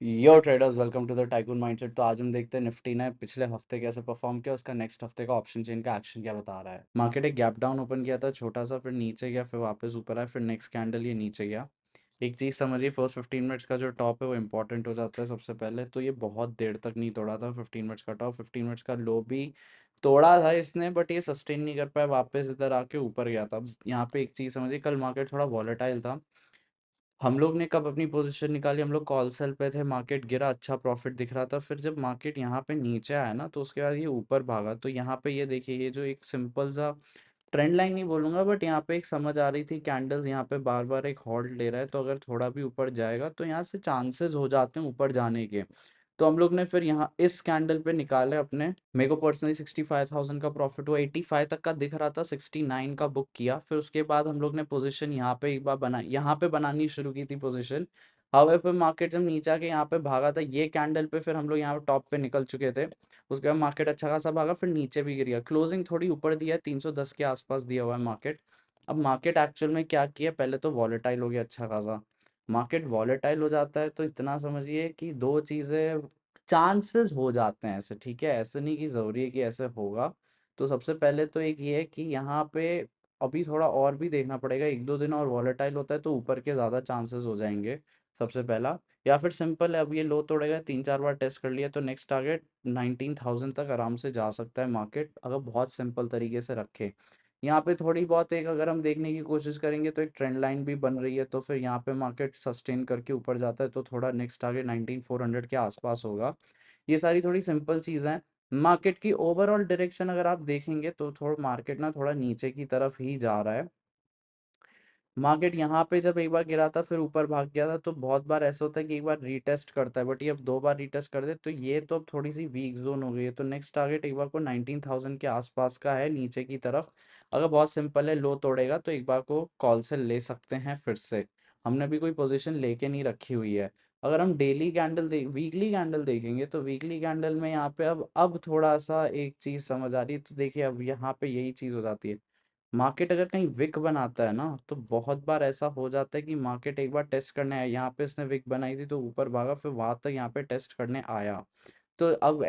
Yo traders, welcome to the tycoon mindset. तो आज हम देखते हैं निफ्टी ने पिछले हफ्ते कैसे परफॉर्म किया, उसका नेक्स्ट हफ्ते का ऑप्शन चेन का एक्शन क्या बता रहा है। मार्केट एक गैप डाउन ओपन किया था छोटा सा, फिर नीचे गया, फिर वापस ऊपर आया, फिर नेक्स्ट कैंडल ये नीचे गया। एक चीज़ समझिए, फर्स्ट 15 मिनट्स का जो टॉप है वो इंपॉर्टेंट हो जाता है सबसे पहले। तो ये बहुत देर तक नहीं तोड़ा था 15 मिनट्स का टॉप, 15 मिनट्स का लो भी तोड़ा था इसने, बट ये सस्टेन नहीं कर पाया, वापस इधर आके ऊपर गया था। यहाँ पे एक चीज़ समझिए, कल मार्केट थोड़ा वॉलेटाइल था। हम लोग ने कब अपनी पोजीशन निकाली, हम लोग कॉल सेल पे थे, मार्केट गिरा, अच्छा प्रॉफिट दिख रहा था। फिर जब मार्केट यहाँ पे नीचे आया ना, तो उसके बाद ये ऊपर भागा। तो यहाँ पे ये देखिए, ये जो एक सिंपल सा ट्रेंड लाइन नहीं बोलूंगा, बट यहाँ पे एक समझ आ रही थी, कैंडल्स यहाँ पे बार बार एक होल्ड ले रहा है, तो अगर थोड़ा भी ऊपर जाएगा तो यहाँ से चांसेस हो जाते हैं ऊपर जाने के। तो हम लोग ने फिर यहाँ इस कैंडल पे निकाले अपने। मेरे को पर्सनली 65,000 का प्रॉफिट हुआ, 85 तक का दिख रहा था, 69 का बुक किया। फिर उसके बाद हम लोग ने पोजीशन यहाँ पे एक बार बनाई, यहाँ पे बनानी शुरू की थी पोजीशन। हाउएवर मार्केट जब नीचे आके यहाँ पे भागा था ये कैंडल पे, फिर हम लोग यहाँ पे टॉप पे निकल चुके थे। उसके बाद मार्केट अच्छा खासा भागा, फिर नीचे भी गिर गया, क्लोजिंग थोड़ी ऊपर दिया है, 310 के आसपास दिया हुआ है मार्केट। अब मार्केट एक्चुअल में क्या किया, पहले तो वॉलेटाइल हो गया अच्छा खासा। मार्केट वॉलेटाइल हो जाता है तो इतना समझिए कि दो चीज़ें चांसेस हो जाते हैं ऐसे, ठीक है, ऐसे नहीं कि ज़रूरी है कि ऐसे होगा। तो सबसे पहले तो एक ये है कि यहाँ पे अभी थोड़ा और भी देखना पड़ेगा, एक दो दिन और वॉलेटाइल होता है तो ऊपर के ज़्यादा चांसेस हो जाएंगे, सबसे पहला। या फिर सिंपल है, अब ये लो तोड़ेगा, तीन चार बार टेस्ट कर लिया, तो नेक्स्ट टारगेट 19,000 तक आराम से जा सकता है मार्केट, अगर बहुत सिंपल तरीके से रखे। यहाँ पे थोड़ी बहुत एक अगर हम देखने की कोशिश करेंगे तो एक ट्रेंड लाइन भी बन रही है, तो फिर यहाँ पे मार्केट सस्टेन करके ऊपर जाता है तो थोड़ा नेक्स्ट टारगेट 19,400 के आसपास होगा। ये सारी थोड़ी सिंपल चीज़ें हैं। मार्केट की ओवरऑल डायरेक्शन अगर आप देखेंगे तो थोड़ा मार्केट ना थोड़ा नीचे की तरफ ही जा रहा है। मार्केट यहाँ पे जब एक बार गिरा था फिर ऊपर भाग गया था, तो बहुत बार ऐसा होता है कि एक बार रीटेस्ट करता है, बट ये अब दो बार रीटेस्ट कर दे तो ये तो अब थोड़ी सी वीक जोन हो गई है। तो नेक्स्ट टारगेट एक बार को 19,000 के आसपास का है नीचे की तरफ। अगर बहुत सिंपल है, लो तोड़ेगा तो एक बार को कॉल से ले सकते हैं फिर से। हमने भी कोई पोजीशन लेके नहीं रखी हुई है। अगर हम डेली कैंडल वीकली कैंडल देखेंगे तो वीकली कैंडल में यहाँ पे अब थोड़ा सा एक चीज समझ आ रही है। तो देखिए अब यहाँ पे यही चीज हो जाती है, मार्केट अगर कहीं विक बनाता है ना, तो बहुत बार ऐसा हो जाता है कि मार्केट एक बार टेस्ट करने आया, यहाँ पे इसने विक बनाई थी तो ऊपर भागा, फिर वहां तक यहाँ पे टेस्ट करने आया। तो अब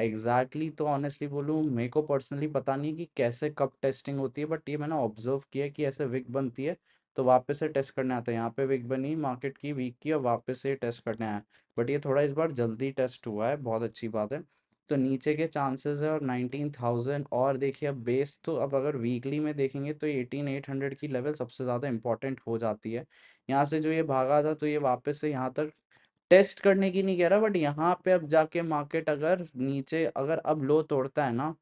तो ऑनेस्टली बोलूँ, मेरे को पर्सनली पता नहीं कि कैसे कब टेस्टिंग होती है, बट ये मैंने ऑब्जर्व किया कि ऐसे विक बनती है तो वापस से टेस्ट करने आता है। यहाँ पे विक बनी मार्केट की वीक की और वापस से टेस्ट करने आया, बट ये थोड़ा इस बार जल्दी टेस्ट हुआ है, बहुत अच्छी बात है। तो नीचे के चांसेस है और 19,000। और देखिए अब बेस तो अब अगर वीकली में देखेंगे तो 18,800 की लेवल सबसे ज़्यादा इंपॉर्टेंट हो जाती है। यहाँ से जो ये भागा था तो ये वापस से यहाँ तक टेस्ट करने की नहीं कह रहा, बट यहाँ पे अब जाके मार्केट अगर नीचे अगर अब लो तोड़ता है ना,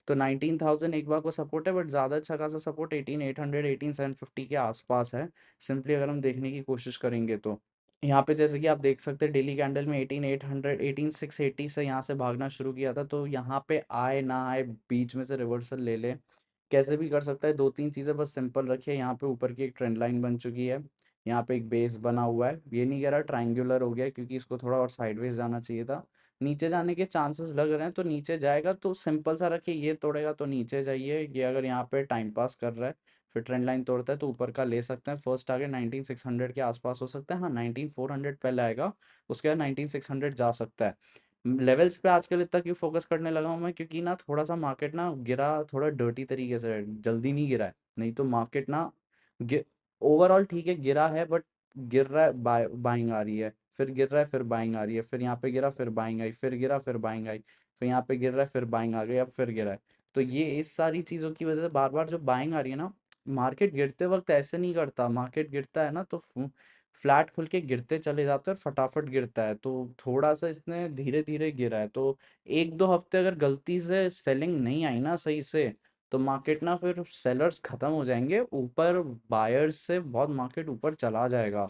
तो 19,000 एक बार को सपोर्ट है, बट ज़्यादा अच्छा खासा सपोर्ट 18,800 18,750 के आसपास है, सिंपली अगर हम देखने की कोशिश करेंगे तो। यहाँ पे जैसे कि आप देख सकते हैं डेली कैंडल में 18,800 18,680 से यहाँ से भागना शुरू किया था, तो यहाँ पे आए ना आए बीच में से रिवर्सल ले ले, कैसे भी कर सकता है। दो तीन चीज़ें बस सिंपल रखिए, यहाँ पे ऊपर की एक ट्रेंड लाइन बन चुकी है, यहाँ पे एक बेस बना हुआ है, ये नहीं कह रहा ट्रायंगुलर हो गया है, क्योंकि इसको थोड़ा और साइडवेज जाना चाहिए था। नीचे जाने के चांसेस लग रहे हैं तो नीचे जाएगा, तो सिंपल सा रखिए, ये तोड़ेगा तो नीचे जाइए, ये अगर यहाँ पे टाइम पास कर रहा है फिर ट्रेंड लाइन तोड़ता है तो ऊपर का ले सकते हैं। फर्स्ट टारगेट 19,600 के आसपास हो सकता है, हाँ 19,400 पहले आएगा, उसके बाद 19,600 जा सकता है। लेवल्स पे आजकल इतना क्यों फोकस करने लगा हूँ मैं, क्योंकि ना थोड़ा सा मार्केट ना गिरा थोड़ा डर्टी तरीके से, जल्दी नहीं गिरा है। नहीं तो मार्केट ना ओवरऑल ठीक है गिरा है, बट गिर रहा है, बाइंग आ रही है, फिर गिर रहा है, फिर बाइंग आ रही है, फिर यहाँ पे गिरा, फिर बाइंग आई, फिर गिरा, फिर बाइंग आई, फिर यहाँ पे गिर रहा है, फिर बाइंग आ गई, अब फिर गिरा है। तो ये इस सारी चीज़ों की वजह से बार बार जो बाइंग आ रही है ना, मार्केट गिरते वक्त ऐसे नहीं करता, मार्केट गिरता है ना तो फ्लैट खुल के गिरते चले जाते हैं और फटाफट गिरता है, तो थोड़ा सा इसने धीरे धीरे गिरा है। तो एक दो हफ्ते अगर गलती से सेलिंग नहीं आई ना सही से, तो मार्केट ना फिर सेलर्स खत्म हो जाएंगे, ऊपर बायर्स से बहुत मार्केट ऊपर चला जाएगा,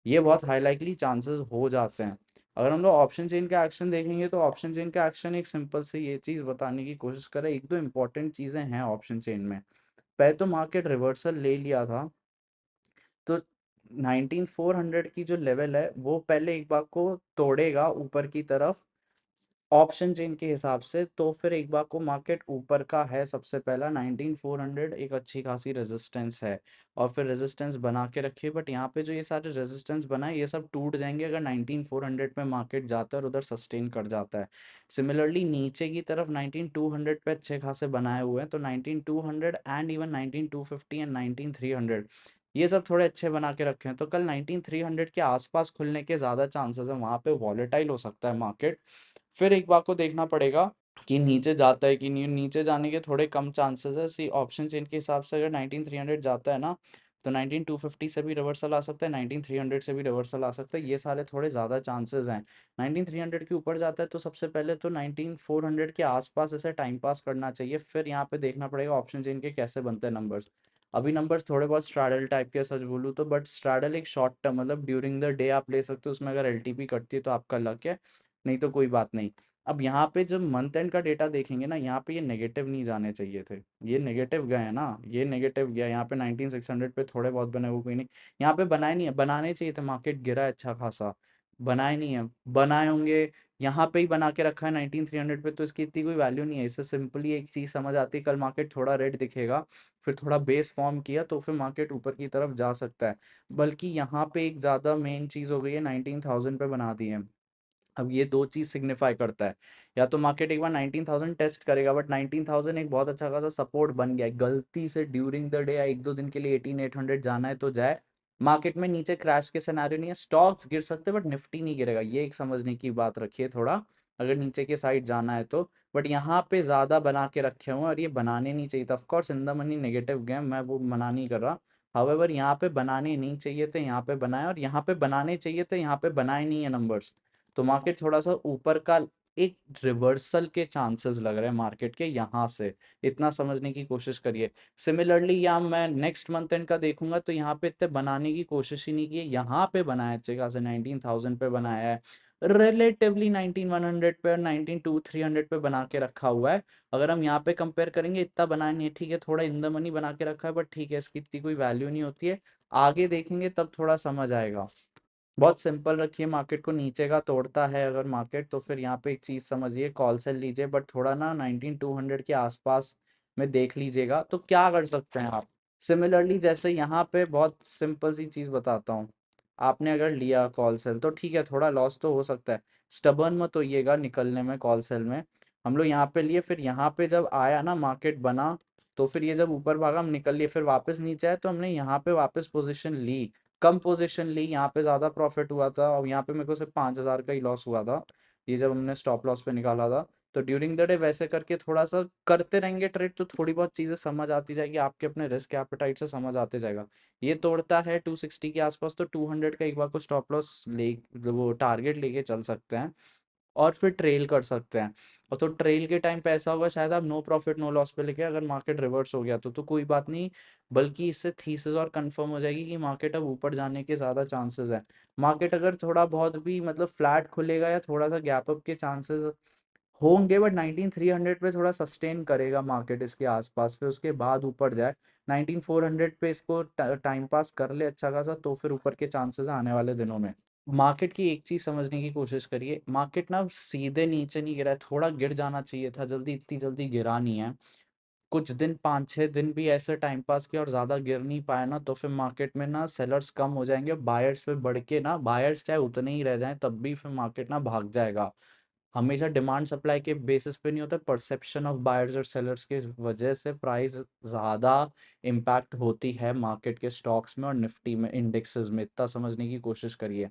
ये बहुत हाई लाइकली चांसेस हो जाते हैं। अगर हम लोग ऑप्शन चेन का एक्शन देखेंगे तो ऑप्शन चेन का एक्शन एक सिंपल से ये चीज़ बताने की कोशिश करें, एक दो इंपॉर्टेंट चीज़ें हैं ऑप्शन चेन में। पहले तो मार्केट रिवर्सल ले लिया था, तो 19,400 की जो लेवल है वो पहले एक बार को तोड़ेगा ऊपर की तरफ, ऑप्शन चेन के हिसाब से तो फिर एक बार को मार्केट ऊपर का है, सबसे पहला 19400 एक अच्छी खासी रेजिस्टेंस है और फिर रेजिस्टेंस बना के रखिए। बट यहाँ पे जो ये सारे रेजिस्टेंस बनाए ये सब टूट जाएंगे अगर 19400 पे मार्केट जाता है और उधर सस्टेन कर जाता है। सिमिलरली नीचे की तरफ 19200 पे अच्छे खासे बनाए हुए हैं, तो 19200 एंड इवन 19250 एंड 19300 ये सब थोड़े अच्छे बना के रखे हैं। तो कल 19300 के आसपास खुलने के ज़्यादा चांसेस है, वहाँ पे वॉलेटाइल हो सकता है मार्केट। फिर एक बार को देखना पड़ेगा कि नीचे जाता है कि नहीं। नीचे जाने के थोड़े कम चांसेस है। सी ऑप्शन चेन के हिसाब से अगर 19300 जाता है ना, तो 19250 से भी रिवर्सल आ सकता है, 19300 से भी रिवर्सल आ सकता है। ये सारे थोड़े ज़्यादा चांसेस हैं। 19300 के ऊपर जाता है तो सबसे पहले तो 19400 के आसपास ऐसे टाइम पास करना चाहिए। फिर यहाँ पे देखना पड़ेगा ऑप्शन चेन के कैसे बनते हैं नंबर्स। अभी नंबर्स थोड़े बहुत स्ट्रैडल टाइप के सच बोलूँ तो, बट स्ट्रैडल एक शॉर्ट टर्म मतलब ड्यूरिंग द डे आप ले सकते हो, उसमें अगर एलटीपी कटती है तो आपका लक है, नहीं तो कोई बात नहीं। अब यहाँ पे जब मंथ एंड का डेटा देखेंगे ना, यहाँ पे ये नेगेटिव नहीं जाने चाहिए थे। ये नेगेटिव गए हैं ना, ये नेगेटिव गया यहाँ पे 19600 पे थोड़े बहुत बने, वो कोई नहीं। यहाँ पे बनाए नहीं है, बनाने चाहिए थे, मार्केट गिरा है अच्छा खासा, बनाए नहीं है। बनाए होंगे, यहाँ पे ही बना के रखा है 19300 पे, तो इसकी इतनी कोई वैल्यू नहीं है। इससे सिंपली एक चीज़ समझ आती है, कल मार्केट थोड़ा रेड दिखेगा, फिर थोड़ा बेस फॉर्म किया तो फिर मार्केट ऊपर की तरफ जा सकता है। बल्कि यहाँ पे एक ज़्यादा मेन चीज़ हो गई है, 19000 पे बना दी है। अब ये 2 चीज़ सिग्निफ़ाई करता है, या तो मार्केट एक बार 19,000 टेस्ट करेगा, बट 19,000 एक बहुत अच्छा खासा सपोर्ट बन गया है। गलती से ड्यूरिंग द डे या 1-2 दिन के लिए 18,800 जाना है तो जाए। मार्केट में नीचे क्रैश के सिनेरियो नहीं है, स्टॉक्स गिर सकते हैं बट निफ्टी नहीं गिरेगा, ये एक समझने की बात रखिए थोड़ा, अगर नीचे के साइड जाना है तो। बट यहाँ पे ज़्यादा बना के रखे हुए हैं और ये बनाने नहीं चाहिए था। Of course in the money negative गए, मैं वो मना नहीं कर रहा। हाउएवर यहाँ पे बनाने नहीं चाहिए थे, यहाँ पे बनाए, और यहाँ पे बनाने चाहिए थे, यहाँ पे बनाए नहीं है नंबर्स। तो मार्केट थोड़ा-सा ऊपर का एक रिवर्सल के चांसेस लग रहे हैं मार्केट के यहाँ से, इतना समझने की कोशिश करिए। सिमिलरली या मैं नेक्स्ट मंथ एंड का देखूँगा तो यहाँ पे इतने बनाने की कोशिश ही नहीं की है, यहाँ पे बनाया है अच्छे खासे 19,000 पे बनाया है, रिलेटिवली 19,100 पे और 19,200-300 पे बना के रखा हुआ है। अगर हम यहाँ पे कंपेयर करेंगे इतना बनाया नहीं है, ठीक है, थोड़ा इन द मनी बना के रखा है, बट ठीक है, इसकी इतनी कोई वैल्यू नहीं होती है। आगे देखेंगे तब थोड़ा समझ आएगा। बहुत सिंपल रखिए, मार्केट को नीचे का तोड़ता है अगर मार्केट, तो फिर यहाँ पे एक चीज़ समझिए, कॉल सेल लीजिए, बट थोड़ा ना 19200 के आसपास में देख लीजिएगा। तो क्या कर सकते हैं आप, सिमिलरली जैसे यहाँ पे बहुत सिंपल सी चीज़ बताता हूँ। आपने अगर लिया कॉल सेल तो ठीक है, थोड़ा लॉस तो हो सकता है, स्टबर्न मत होइएगा निकलने में कॉल सेल में। हम लोग यहाँ पे लिए, फिर यहाँ पे जब आया ना मार्केट बना, तो फिर ये जब ऊपर भागा हम निकल लिए, फिर वापस नीचे आए तो हमने यहाँ पे वापस पोजीशन ली, कम पोजीशन ली, यहाँ पे ज़्यादा प्रॉफिट हुआ था और यहाँ पे मेरे को सिर्फ 5000 का ही लॉस हुआ था, ये जब हमने स्टॉप लॉस पे निकाला था। तो ड्यूरिंग द डे वैसे करके थोड़ा सा करते रहेंगे ट्रेड, तो थोड़ी बहुत चीज़ें समझ आती जाएगी, आपके अपने रिस्क एपेटाइट से समझ आते जाएगा। ये तोड़ता है 260 के आसपास, तो 200 का एक बार को स्टॉप लॉस ले, वो टारगेट लेके चल सकते हैं और फिर ट्रेल कर सकते हैं। और तो ट्रेल के टाइम पे ऐसा होगा शायद आप नो प्रॉफिट नो लॉस पे लेके, अगर मार्केट रिवर्स हो गया तो कोई बात नहीं, बल्कि इससे थीसिस और कंफर्म हो जाएगी कि मार्केट अब ऊपर जाने के ज़्यादा चांसेस है। मार्केट अगर थोड़ा बहुत भी मतलब फ्लैट खुलेगा या थोड़ा सा गैप अप के चांसेस होंगे, बट 19300 पे थोड़ा सस्टेन करेगा मार्केट इसके आसपास, फिर उसके बाद ऊपर जाए 19400 पे इसको टाइम पास कर ले अच्छा खासा, तो फिर ऊपर के चांसेस आने वाले दिनों में। मार्केट की एक चीज समझने की कोशिश करिए, मार्केट ना सीधे नीचे नहीं गिरा है, थोड़ा गिर जाना चाहिए था, जल्दी इतनी जल्दी गिरा नहीं है। कुछ दिन 5-6 दिन भी ऐसे टाइम पास किया और ज़्यादा गिर नहीं पाया ना, तो फिर मार्केट में ना सेलर्स कम हो जाएंगे, बायर्स पे बढ़ के ना, बायर्स चाहे उतने ही रह जाएं तब भी फिर मार्केट ना भाग जाएगा। हमेशा डिमांड सप्लाई के बेसिस पे नहीं होता, परसेप्शन ऑफ बायर्स और सेलर्स के वजह से प्राइस ज़्यादा इम्पैक्ट होती है मार्केट के स्टॉक्स में और निफ्टी में, इंडेक्सेस में, इतना समझने की कोशिश करिए।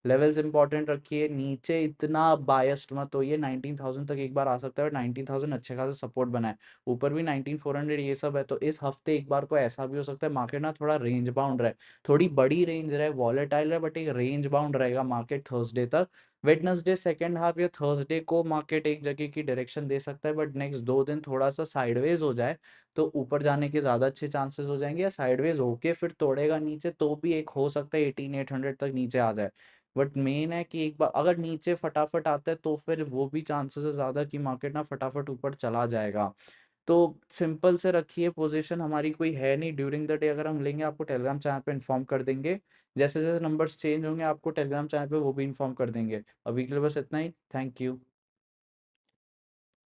लेवल्स इंपॉर्टेंट रखिए, नीचे इतना बायस्ड मत होइए, 19,000 तक एक बार आ सकता है, 19,000 अच्छे खासा सपोर्ट बनाए, ऊपर भी 19,400 ये सब है, तो इस हफ्ते एक बार को ऐसा भी हो सकता है मार्केट ना थोड़ा रेंज बाउंड रहे, थोड़ी बड़ी रेंज रहे, वॉलेटाइल रहे, बट एक रेंज बाउंड रहेगा मार्केट थर्सडे तक। वेडनेसडे सेकंड हाफ या थर्सडे को मार्केट एक जगह की डायरेक्शन दे सकता है, बट नेक्स्ट 2 दिन थोड़ा सा साइडवेज हो जाए तो ऊपर जाने के ज़्यादा अच्छे चांसेस हो जाएंगे, या साइडवेज होके फिर तोड़ेगा नीचे तो भी एक हो सकता है 18,800 तक नीचे आ जाए। बट मेन है कि एक बार अगर नीचे फटाफट आता है तो फिर वो भी चांसेस है ज़्यादा कि मार्केट ना फटाफट ऊपर चला जाएगा। तो सिंपल से रखिए, पोजीशन हमारी कोई है नहीं, ड्यूरिंग द डे अगर हम लेंगे आपको टेलीग्राम चैनल पे इन्फॉर्म कर देंगे, जैसे जैसे नंबर्स चेंज होंगे आपको टेलीग्राम चैनल पे वो भी इन्फॉर्म कर देंगे। अभी के लिए बस इतना ही, थैंक यू।